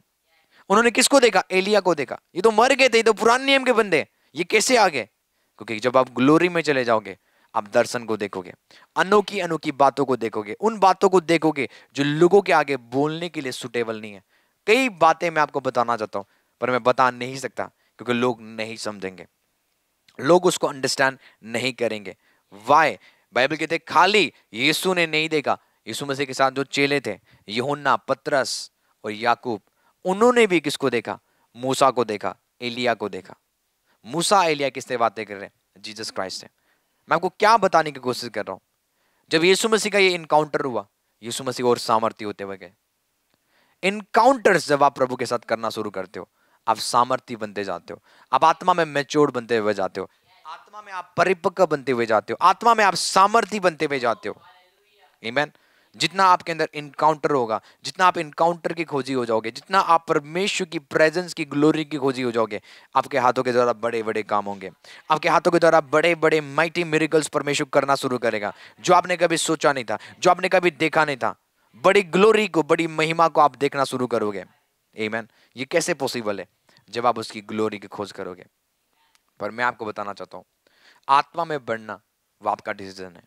उन्होंने किसको देखा? एलिया को देखा। ये तो मर गए थे, ये तो पुराने नियम के बंदे, ये कैसे आ गए? क्योंकि जब आप ग्लोरी में चले जाओगे आप दर्शन को देखोगे, अनोखी अनोखी बातों को देखोगे, उन बातों को देखोगे जो लोगों के आगे बोलने के लिए सुटेबल नहीं है। कई बातें मैं आपको बताना चाहता हूं पर मैं बता नहीं सकता क्योंकि लोग नहीं समझेंगे, लोग उसको अंडरस्टैंड नहीं करेंगे। वाई? बाइबल कहते खाली यीशु ने नहीं देखा, यीशु मसीह के साथ जो चेले थे, यूहन्ना, पतरस और याकूब, उन्होंने भी किसको देखा? मूसा को देखा, एलिया को देखा। मूसा एलिया किससे बातें कर रहे हैं? जीसस क्राइस्ट से। मैं आपको क्या बताने की कोशिश कर रहा हूं, जब यीशु मसीह का ये इनकाउंटर हुआ, यीशु मसीह और सामर्थ्य होते हुए गए। इनकाउंटर्स जब आप प्रभु के साथ करना शुरू करते हो, आप सामर्थ्य बनते जाते हो, आप आत्मा में मैच्योर बनते हुए जाते हो, आत्मा में आप परिपक्व बनते हुए जाते हो, आत्मा में आप सामर्थ्य बनते हुए जाते हो। आमीन। जितना आपके अंदर इनकाउंटर होगा, जितना आप इनकाउंटर की खोजी हो जाओगे, जितना आप परमेश्वर की प्रेजेंस की ग्लोरी की खोजी हो जाओगे, आपके हाथों के द्वारा बड़े बड़े काम होंगे। आपके हाथों के द्वारा बड़े बड़े माइटी मिरेकल्स परमेश्वर करना शुरू करेगा, जो आपने कभी सोचा नहीं था, जो आपने कभी देखा नहीं था। बड़ी ग्लोरी को, बड़ी महिमा को आप देखना शुरू करोगे। आमीन। ये कैसे पॉसिबल है? जब आप उसकी ग्लोरी की खोज करोगे। पर मैं आपको बताना चाहता हूं, आत्मा में बढ़ना वो आपका डिसीजन है।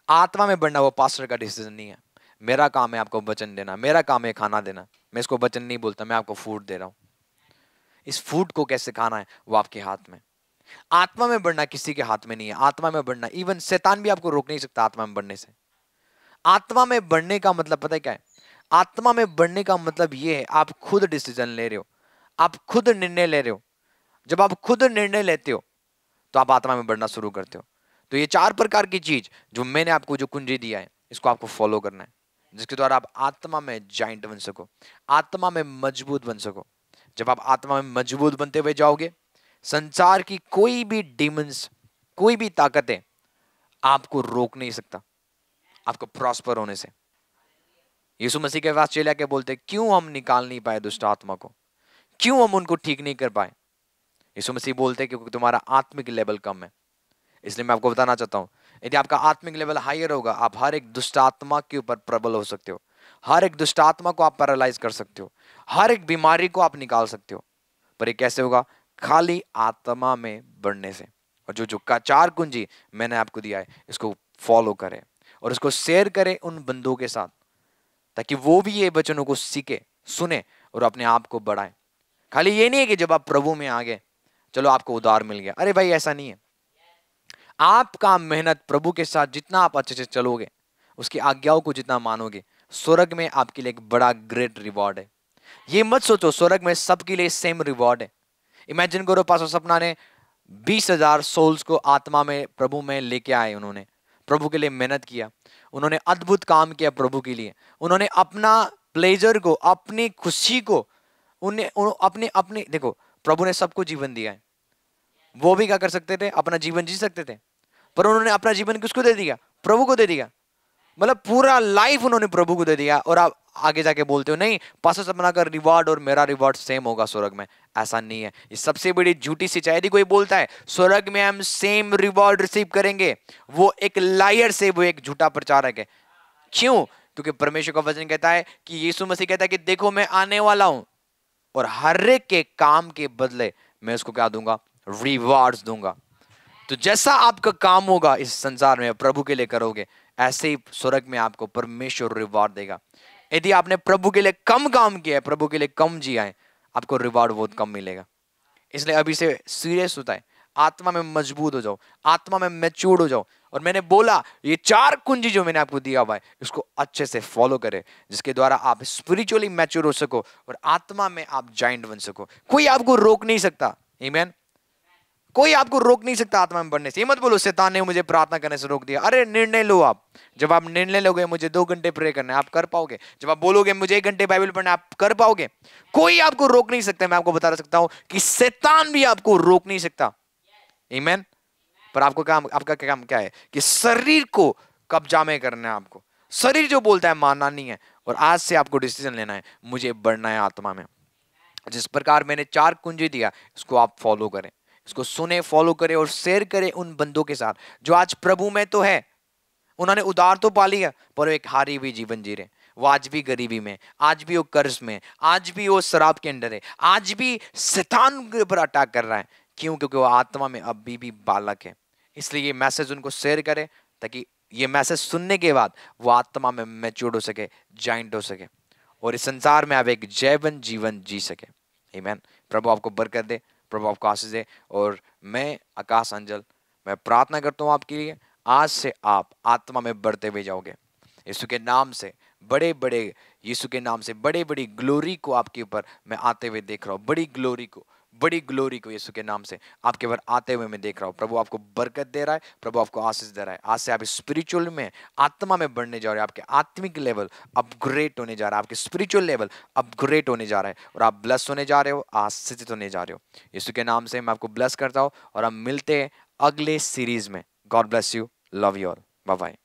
आत्मा में बढ़ना वो पास्टर का डिसीजन नहीं है। मेरा काम है आपको वचन देना, मेरा काम है खाना देना। मैं इसको वचन नहीं बोलता, मैं आपको फूड दे रहा हूं। इस फूड को कैसे खाना है वो आपके हाथ में। आत्मा में बढ़ना किसी के हाथ में नहीं है। आत्मा में बढ़ना इवन शैतान भी आपको रोक नहीं सकता आत्मा में बढ़ने से। आत्मा में बढ़ने का मतलब पता है क्या है? आत्मा में बढ़ने का मतलब ये है, आप खुद डिसीजन ले रहे हो, आप खुद निर्णय ले रहे हो। जब आप खुद निर्णय लेते हो तो आप आत्मा में बढ़ना शुरू करते हो। तो ये 4 प्रकार की चीज जो मैंने आपको जो कुंजी दिया है, इसको आपको फॉलो करना है, जिसके द्वारा आप आत्मा में जाइंट बन सको, आत्मा में मजबूत बन सको। जब आप आत्मा में मजबूत बनते हुए जाओगे, संसार की कोई भी डीमंस, कोई भी ताकतें आपको रोक नहीं सकता आपको प्रॉस्पर होने से। यीशु मसीह के पास चले आके बोलते, क्यों हम निकाल नहीं पाए दुष्ट आत्मा को, क्यों हम उनको ठीक नहीं कर पाए? यीशु मसीह बोलते क्योंकि तुम्हारा आत्मिक लेवल कम है। इसलिए मैं आपको बताना चाहता हूं, यदि आपका आत्मिक लेवल हायर होगा, आप हर एक दुष्ट आत्मा के ऊपर प्रबल हो सकते हो, हर एक दुष्ट आत्मा को आप पैरालाइज कर सकते हो, हर एक बीमारी को आप निकाल सकते हो। पर ये कैसे होगा? खाली आत्मा में बढ़ने से। और जो जो का 4 कुंजी मैंने आपको दिया है, इसको फॉलो करें और इसको शेयर करें उन बंदों के साथ, ताकि वो भी ये वचनों को सीखे, सुने और अपने आप को बढ़ाए। खाली ये नहीं है कि जब आप प्रभु में आ गए चलो आपको उद्धार मिल गया। अरे भाई, ऐसा नहीं है। आपका मेहनत प्रभु के साथ जितना आप अच्छे से चलोगे, उसकी आज्ञाओं को जितना मानोगे, स्वर्ग में आपके लिए एक बड़ा ग्रेट रिवॉर्ड है। ये मत सोचो स्वर्ग में सबके लिए सेम रिवॉर्ड है। इमेजिन करो पास्टर सपना ने 20,000 सोल्स को आत्मा में प्रभु में लेके आए। उन्होंने प्रभु के लिए मेहनत किया, उन्होंने अद्भुत काम किया प्रभु के लिए। उन्होंने अपना प्लेजर को, अपनी खुशी को, अपने अपने देखो, प्रभु ने सबको जीवन दिया है। वो भी क्या कर सकते थे? अपना जीवन जी सकते थे, पर उन्होंने अपना जीवन किसको दे दिया? प्रभु को दे दिया। मतलब पूरा लाइफ उन्होंने प्रभु को दे दिया। और आप आगे जाके बोलते हो नहीं पास्टर सपना का रिवॉर्ड और मेरा रिवॉर्ड सेम होगा स्वर्ग में। ऐसा नहीं है। ये सबसे बड़ी झूठी सच्चाई। यदि कोई बोलता है स्वर्ग में हम सेम रिवॉर्ड रिसीव करेंगे, वो एक लायर से, वो एक झूठा प्रचारक है। क्यों? क्योंकि परमेश्वर का वचन कहता है कि यीशु मसीह कहता है कि देखो मैं आने वाला हूं और हर एक के काम के बदले मैं उसको क्या दूंगा? रिवॉर्ड्स दूंगा। तो जैसा आपका काम होगा इस संसार में प्रभु के लिए करोगे, ऐसे ही स्वर्ग में आपको परमेश्वर रिवॉर्ड देगा। यदि आपने प्रभु के लिए कम काम किया है, प्रभु के लिए कम जिया है, आपको रिवॉर्ड बहुत कम मिलेगा। इसलिए अभी से सीरियस होता है, आत्मा में मजबूत हो जाओ, आत्मा में मैच्योर हो जाओ। और मैंने बोला ये 4 कुंजी जो मैंने आपको दिया हुआ है, इसको अच्छे से फॉलो करें, जिसके द्वारा आप स्पिरिचुअली मैच्योर हो सको और आत्मा में आप जाइंट बन सको। कोई आपको रोक नहीं सकता। आमीन। कोई आपको रोक नहीं सकता आत्मा में बढ़ने से। ये मत बोलो शैतान ने मुझे प्रार्थना करने से रोक दिया। अरे निर्णय लो आप। जब आप निर्णय लोगे मुझे 2 घंटे प्रे करना है, आप कर पाओगे। जब आप बोलोगे मुझे 1 घंटे बाइबल पढ़ना है, आप कर पाओगे। कोई आपको रोक नहीं सकता। मैं आपको बता सकता हूं कि शैतान भी आपको रोक नहीं सकता। आमीन। पर आपको काम, आपका काम क्या है कि शरीर को कब्जा में करना है। आपको शरीर जो बोलता है मानना नहीं है। और आज से आपको डिसीजन लेना है, मुझे बढ़ना है आत्मा में। जिस प्रकार मैंने 4 कुंजी दिया, इसको आप फॉलो करें, इसको सुने, फॉलो करें और शेयर करें उन बंदों के साथ जो आज प्रभु में तो है। उन्होंने उधार तो पा लिया, पर वो एक हारी हुई जीवन जी रहे। वो आज भी गरीबी में, आज भी वो कर्ज में, आज भी वो शराब के अंदर है, आज भी शैतान के ऊपर अटैक कर रहा है। क्यों? क्योंकि वो आत्मा में अभी भी बालक है। इसलिए ये मैसेज उनको शेयर करें, ताकि ये मैसेज सुनने के बाद वो आत्मा में मैच्योर हो सके, जाइंट हो सके और इस संसार में आप एक जैवन जीवन जी सके। आमीन। प्रभु आपको बरकत दे, प्रभु आपको आशीष दे। और मैं आकाश अंजल, मैं प्रार्थना करता हूँ आपके लिए, आज से आप आत्मा में बढ़ते हुए जाओगे। यीशु के नाम से बड़े बड़े यीशु के नाम से बड़े बड़ी ग्लोरी को आपके ऊपर मैं आते हुए देख रहा हूँ, बड़ी ग्लोरी को यीशु के नाम से आपके ऊपर आते हुए मैं देख रहा हूँ। प्रभु आपको बरकत दे रहा है, प्रभु आपको आशीष दे रहा है। आज से आप स्पिरिचुअल में, आत्मा में बढ़ने जा रहे हो, आपके आत्मिक लेवल अपग्रेड होने जा रहा है, आपके स्पिरिचुअल लेवल अपग्रेड होने जा रहा है और आप ब्लेस होने जा रहे हो, आशीषित होने जा रहे हो। यीशु के नाम से मैं आपको ब्लेस करता हूँ और हम मिलते हैं अगले सीरीज में। God bless you, love you all, bye bye.